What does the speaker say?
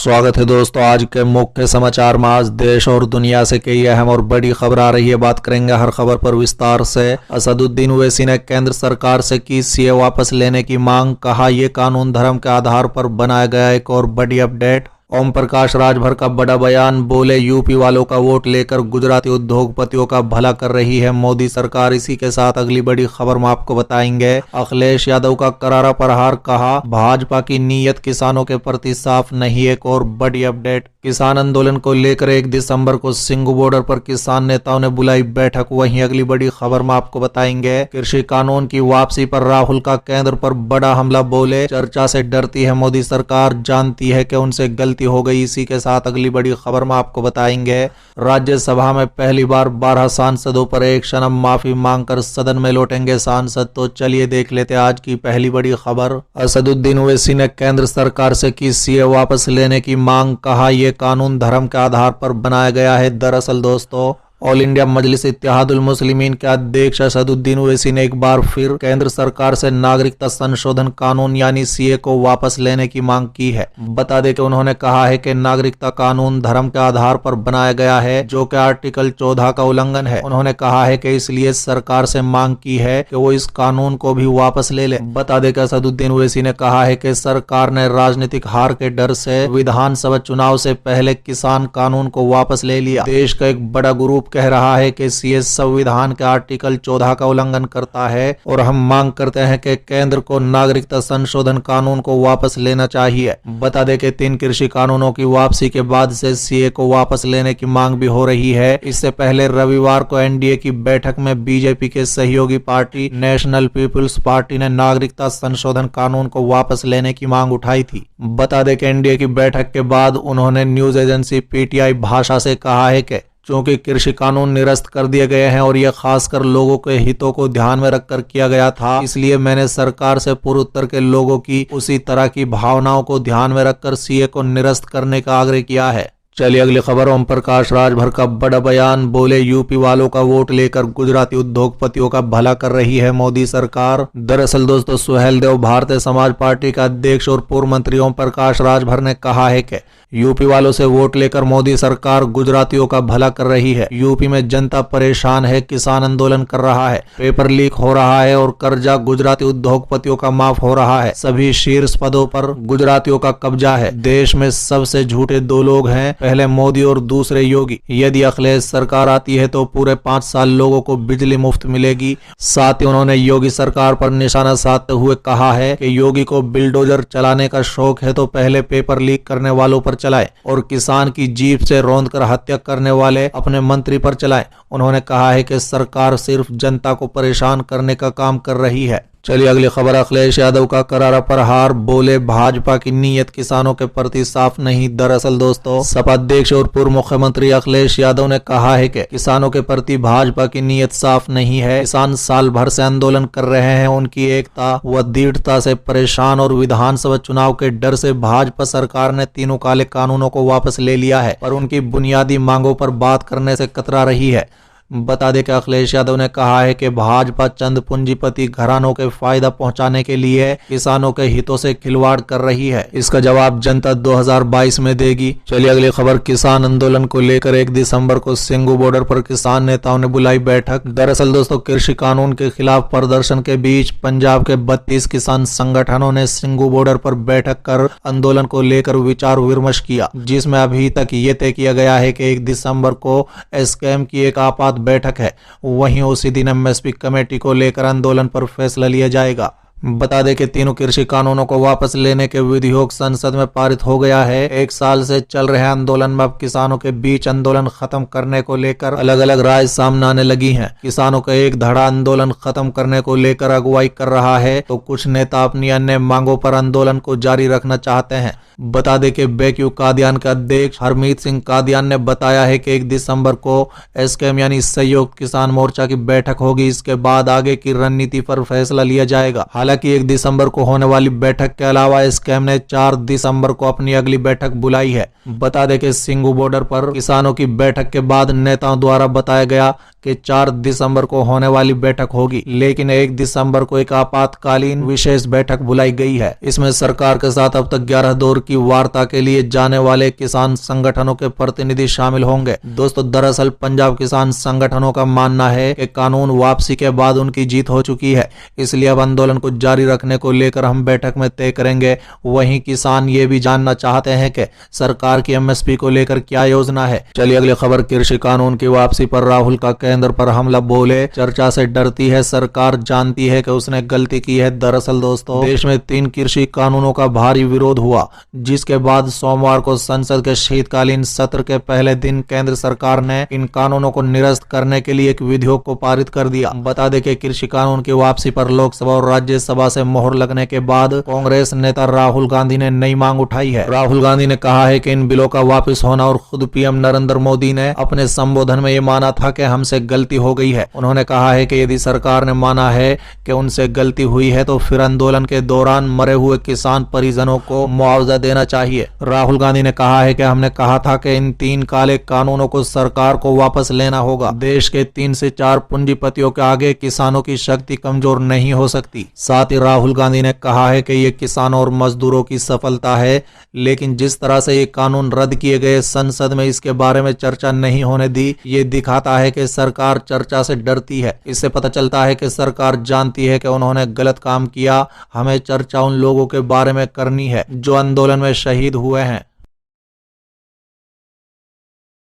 स्वागत है दोस्तों आज के मुख्य समाचार में। आज देश और दुनिया से कई अहम और बड़ी खबर आ रही है। बात करेंगे हर खबर पर विस्तार से। असदुद्दीन ओवैसी ने केंद्र सरकार से की सीए वापस लेने की मांग, कहा यह कानून धर्म के आधार पर बनाया गया। एक और बड़ी अपडेट, ओम प्रकाश राजभर का बड़ा बयान, बोले यूपी वालों का वोट लेकर गुजराती उद्योगपतियों का भला कर रही है मोदी सरकार। इसी के साथ अगली बड़ी खबर में आपको बताएंगे। अखिलेश यादव का करारा प्रहार, कहा भाजपा की नीयत किसानों के प्रति साफ नहीं। एक और बड़ी अपडेट, किसान आंदोलन को लेकर 1 दिसंबर को सिंगू बॉर्डर पर किसान नेताओं ने बुलाई बैठक। वहीं अगली बड़ी खबर में आपको बताएंगे कृषि कानून की वापसी पर राहुल का केंद्र पर बड़ा हमला, बोले चर्चा से डरती है मोदी सरकार, जानती है कि उनसे गलती हो गई। इसी के साथ अगली बड़ी खबर में आपको बताएंगे राज्यसभा में पहली बार 12 सांसदों पर एक क्षण माफी मांगकर सदन में लौटेंगे सांसद। तो चलिए देख लेते आज की पहली बड़ी खबर। असदुद्दीन ओवैसी ने केंद्र सरकार से की सीए वापस लेने की मांग, कहा यह कानून धर्म के आधार पर बनाया गया है। दरअसल दोस्तों, ऑल इंडिया मजलिस इत्तेहादुल मुस्लिमीन के अध्यक्ष असदुद्दीन ओवैसी ने एक बार फिर केंद्र सरकार से नागरिकता संशोधन कानून यानी सीए को वापस लेने की मांग की है। बता दें कि उन्होंने कहा है कि नागरिकता कानून धर्म के आधार पर बनाया गया है, जो कि आर्टिकल 14 का उल्लंघन है। उन्होंने कहा है कि इसलिए सरकार से मांग की है कि वो इस कानून को भी वापस ले ले। बता दें कि असदुद्दीन ओवैसी ने कहा है कि सरकार ने राजनीतिक हार के डर से विधानसभा चुनाव से पहले किसान कानून को वापस ले लिया। देश का एक बड़ा ग्रुप कह रहा है कि सीए संविधान के आर्टिकल 14 का उल्लंघन करता है और हम मांग करते हैं कि केंद्र को नागरिकता संशोधन कानून को वापस लेना चाहिए। बता दें कि 3 कृषि कानूनों की वापसी के बाद से सीए को वापस लेने की मांग भी हो रही है। इससे पहले रविवार को एनडीए की बैठक में बीजेपी के सहयोगी पार्टी नेशनल पीपुल्स पार्टी ने नागरिकता संशोधन कानून को वापस लेने की मांग उठाई थी। बता दें कि एनडीए की बैठक के बाद उन्होंने न्यूज एजेंसी पीटीआई भाषा से कहा है कि चूंकि कृषि कानून निरस्त कर दिए गए हैं और यह खासकर लोगों के हितों को ध्यान में रखकर किया गया था, इसलिए मैंने सरकार से पूर्वोत्तर के लोगों की उसी तरह की भावनाओं को ध्यान में रखकर सीए को निरस्त करने का आग्रह किया है। चलिए अगली खबर, ओम प्रकाश राजभर का बड़ा बयान, बोले यूपी वालों का वोट लेकर गुजराती उद्योगपतियों का भला कर रही है मोदी सरकार। दरअसल दोस्तों, सुहेल देव भारतीय समाज पार्टी का अध्यक्ष और पूर्व मंत्री ओम प्रकाश राजभर ने कहा है कि यूपी वालों से वोट लेकर मोदी सरकार गुजरातियों का भला कर रही है। यूपी में जनता परेशान है, किसान आंदोलन कर रहा है, पेपर लीक हो रहा है और कर्जा गुजराती उद्योगपतियों का माफ हो रहा है। सभी शीर्ष पदों पर गुजरातियों का कब्जा है। देश में सबसे झूठे 2 लोग हैं, पहले मोदी और दूसरे योगी। यदि अखिलेश सरकार आती है तो पूरे 5 साल लोगों को बिजली मुफ्त मिलेगी। साथ ही उन्होंने योगी सरकार पर निशाना साधते हुए कहा है कि योगी को बिल्डोजर चलाने का शौक है तो पहले पेपर लीक करने वालों पर चलाए और किसान की जीप से रौंदकर हत्या करने वाले अपने मंत्री पर चलाए। उन्होंने कहा है कि सरकार सिर्फ जनता को परेशान करने का काम कर रही है। चलिए अगली खबर, अखिलेश यादव का करारा प्रहार, बोले भाजपा की नीयत किसानों के प्रति साफ नहीं। दरअसल दोस्तों, सपा अध्यक्ष और पूर्व मुख्यमंत्री अखिलेश यादव ने कहा है कि किसानों के प्रति भाजपा की नीयत साफ नहीं है। किसान साल भर से आंदोलन कर रहे हैं, उनकी एकता व दृढ़ता से परेशान और विधानसभा चुनाव के डर से भाजपा सरकार ने तीनों काले कानूनों को वापस ले लिया है, पर उनकी बुनियादी मांगों पर बात करने से कतरा रही है। बता दें कि अखिलेश यादव ने कहा है कि भाजपा चंद पूंजीपति घरानों के फायदा पहुंचाने के लिए किसानों के हितों से खिलवाड़ कर रही है। इसका जवाब जनता 2022 में देगी। चलिए अगली खबर, किसान आंदोलन को लेकर 1 दिसंबर को सिंगू बॉर्डर पर किसान नेताओं ने बुलाई बैठक। दरअसल दोस्तों, कृषि कानून के खिलाफ प्रदर्शन के बीच पंजाब के 32 किसान संगठनों ने सिंगू बॉर्डर पर बैठक कर आंदोलन को लेकर विचार विमर्श किया, जिसमें अभी तक ये तय किया गया है कि 1 दिसंबर को एसकेएम की एक आपात बैठक है। वहीं उसी दिन एमएसपी कमेटी को लेकर आंदोलन पर फैसला लिया जाएगा। बता दें कि तीनों कृषि कानूनों को वापस लेने के विधेयक संसद में पारित हो गया है। 1 साल से चल रहे आंदोलन में अब किसानों के बीच आंदोलन खत्म करने को लेकर अलग अलग राय सामने आने लगी हैं। किसानों का एक धड़ा आंदोलन खत्म करने को लेकर अगुवाई कर रहा है, तो कुछ नेता अपनी अन्य मांगों पर आंदोलन को जारी रखना चाहते हैं। बता दें कि बेक्यू कादियान के अध्यक्ष हरमीत सिंह कादियान ने बताया है कि 1 दिसंबर को एसकेएम यानी संयुक्त किसान मोर्चा की बैठक होगी। इसके बाद आगे की रणनीति पर फैसला लिया जाएगा। हालांकि 1 दिसंबर को होने वाली बैठक के अलावा एसकेएम ने 4 दिसंबर को अपनी अगली बैठक बुलाई है। बता दें कि सिंगू बॉर्डर पर किसानों की बैठक के बाद नेताओं द्वारा बताया गया कि 4 दिसंबर को होने वाली बैठक होगी, लेकिन 1 दिसंबर को एक आपातकालीन विशेष बैठक बुलाई गई है। इसमें सरकार के साथ अब तक 11 दौर की वार्ता के लिए जाने वाले किसान संगठनों के प्रतिनिधि शामिल होंगे। दोस्तों, दरअसल पंजाब किसान संगठनों का मानना है कि कानून वापसी के बाद उनकी जीत हो चुकी है, इसलिए अब आंदोलन को जारी रखने को लेकर हम बैठक में तय करेंगे। वहीं किसान ये भी जानना चाहते हैं कि सरकार की एमएसपी को लेकर क्या योजना है। चलिए अगली खबर, कृषि कानून की वापसी पर राहुल का केंद्र पर हमला, बोले चर्चा से डरती है सरकार, जानती है कि उसने गलती की है। दरअसल दोस्तों, देश में 3 कृषि कानूनों का भारी विरोध हुआ, जिसके बाद सोमवार को संसद के शीतकालीन सत्र के पहले दिन केंद्र सरकार ने इन कानूनों को निरस्त करने के लिए एक विधेयक को पारित कर दिया। बता दें कि कृषि कानून की वापसी पर लोकसभा और राज्यसभा से मोहर लगने के बाद कांग्रेस नेता राहुल गांधी ने नई मांग उठाई है। राहुल गांधी ने कहा है कि इन बिलों का वापस होना, और खुद पीएम नरेंद्र मोदी ने अपने संबोधन में ये माना था कि हमसे गलती हो गई है। उन्होंने कहा है कि यदि सरकार ने माना है कि उनसे गलती हुई है तो फिर आंदोलन के दौरान मरे हुए किसान परिजनों को मुआवजा देना चाहिए। राहुल गांधी ने कहा है कि हमने कहा था कि इन 3 काले कानूनों को सरकार को वापस लेना होगा। देश के 3 से 4 पूंजीपतियों के आगे किसानों की शक्ति कमजोर नहीं हो सकती। साथ ही राहुल गांधी ने कहा है कि ये किसानों और मजदूरों की सफलता है, लेकिन जिस तरह से ये कानून रद्द किए गए, संसद में इसके बारे में चर्चा नहीं होने दी, ये दिखाता है कि सरकार चर्चा से डरती है। इससे पता चलता है कि सरकार जानती है कि उन्होंने गलत काम किया। हमें चर्चा उन लोगों के बारे में करनी है जो आंदोलन में शहीद हुए हैं।